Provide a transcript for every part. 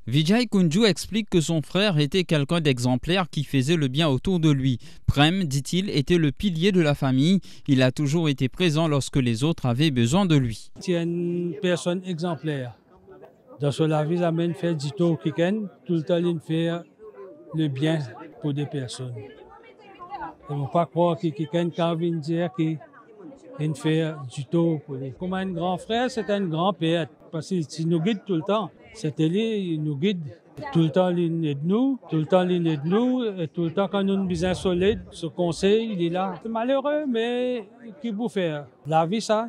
Vijay Kunju explique que son frère était quelqu'un d'exemplaire qui faisait le bien autour de lui. Prem, dit-il, était le pilier de la famille. Il a toujours été présent lorsque les autres avaient besoin de lui. C'est une personne exemplaire. Dans la vie, il fait du tout le temps, il fait le bien pour des personnes. Il ne faut pas croire que quelqu'un quand vient dire qu'il fait du tout pour les. Comme un grand frère, c'est un grand-père, parce qu'il nous guide tout le temps. C'était lui, il nous guide. Tout le temps, il aide nous, tout le temps, il aide nous, et tout le temps, quand nous avons besoin solide, ce conseil, il est là. C'est malheureux, mais qu'est-ce qu'il faut faire? La vie, ça.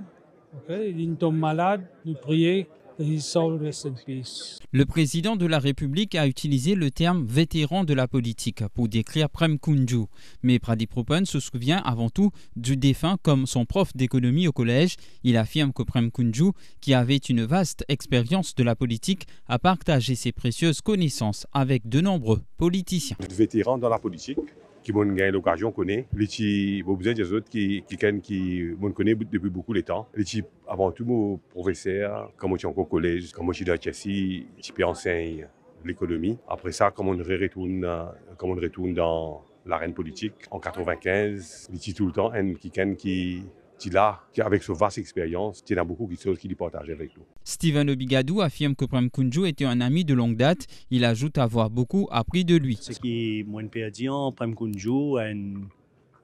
Okay? Il tombe malade, nous prions. Le président de la République a utilisé le terme vétéran de la politique pour décrire Prem Kunju. Mais Pradeep Rupan se souvient avant tout du défunt comme son prof d'économie au collège. Il affirme que Prem Kunju, qui avait une vaste expérience de la politique, a partagé ses précieuses connaissances avec de nombreux politiciens. Vétéran dans la politique, qui m'ont gagné l'occasion de connaître. Les petits, besoin des autres qui m'ont connu depuis beaucoup de temps. Les petits, avant tout, mon professeur, quand je suis encore au collège, quand je suis dans Chelsea, je peux enseigner l'économie. Après ça, quand on retourne dans l'arène politique, en 95, les petits tout le temps, qui là, avec sa vaste expérience, il y a beaucoup de choses qu'il partage avec nous. Stephen Obigadou affirme que Prem Kunju était un ami de longue date. Il ajoute avoir beaucoup appris de lui. Ce qui est moins perdiant, Prem Kunju, un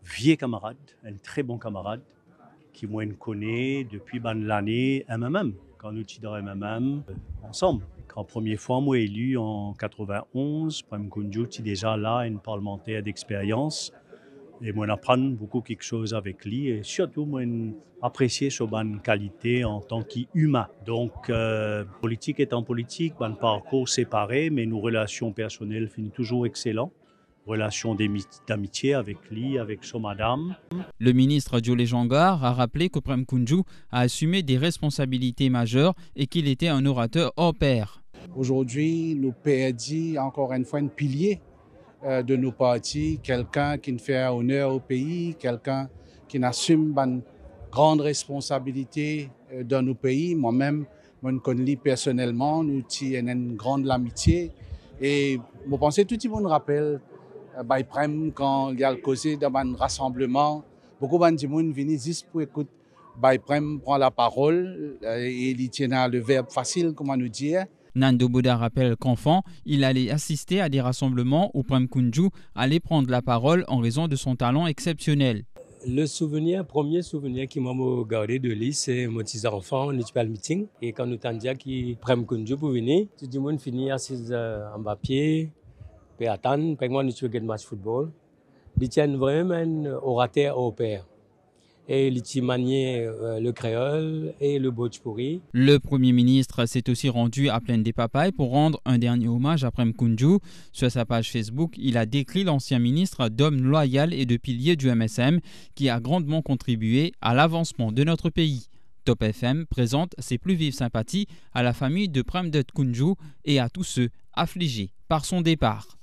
vieux camarade, un très bon camarade, qui moi connaît depuis l'année MMM, quand nous étions dans MMM ensemble. Quand la première fois, moi élu en 91, Prem Kunju était déjà là, un parlementaire d'expérience. Et moi, j'apprends beaucoup quelque chose avec lui et surtout, moi, apprécier sa bonne qualité en tant qu'humain. Donc, politique étant politique, un parcours séparé, mais nos relations personnelles finissent toujours excellentes. Relations d'amitié avec lui, avec sa madame. Le ministre Jolé Jangar a rappelé que Prem Kunju a assumé des responsabilités majeures et qu'il était un orateur hors pair. Aujourd'hui, nous perdons encore une fois un pilier de nos partis, quelqu'un qui fait honneur au pays, quelqu'un qui assume une grande responsabilité dans nos pays. Moi-même, je connais personnellement, nous avons une grande amitié. Et je pense que tout le monde rappelle, Prem, quand il y a le causé dans un rassemblement, beaucoup de gens viennent juste pour écouter. Prem prend la parole et il tient le verbe facile, comment nous dire. Nando Boda rappelle qu'enfant, il allait assister à des rassemblements où Prem Kunju allait prendre la parole en raison de son talent exceptionnel. Le premier souvenir qui m'a gardé de lui, c'est mon petit enfant, on était à le meeting. Et quand nous t'avons dit que Prem Kunju pour venir, tout le monde finit assis en bas pied, puis attendre, puis moi nous jouons un match de football. Il tient vraiment un orateur au pair. Et il maniait le créole et le bhojpuri. Le Premier ministre s'est aussi rendu à Plaine des Papayes pour rendre un dernier hommage à Prem Kunju. Sur sa page Facebook, il a décrit l'ancien ministre d'homme loyal et de pilier du MSM qui a grandement contribué à l'avancement de notre pays. Top FM présente ses plus vives sympathies à la famille de Prem Kunju et à tous ceux affligés par son départ.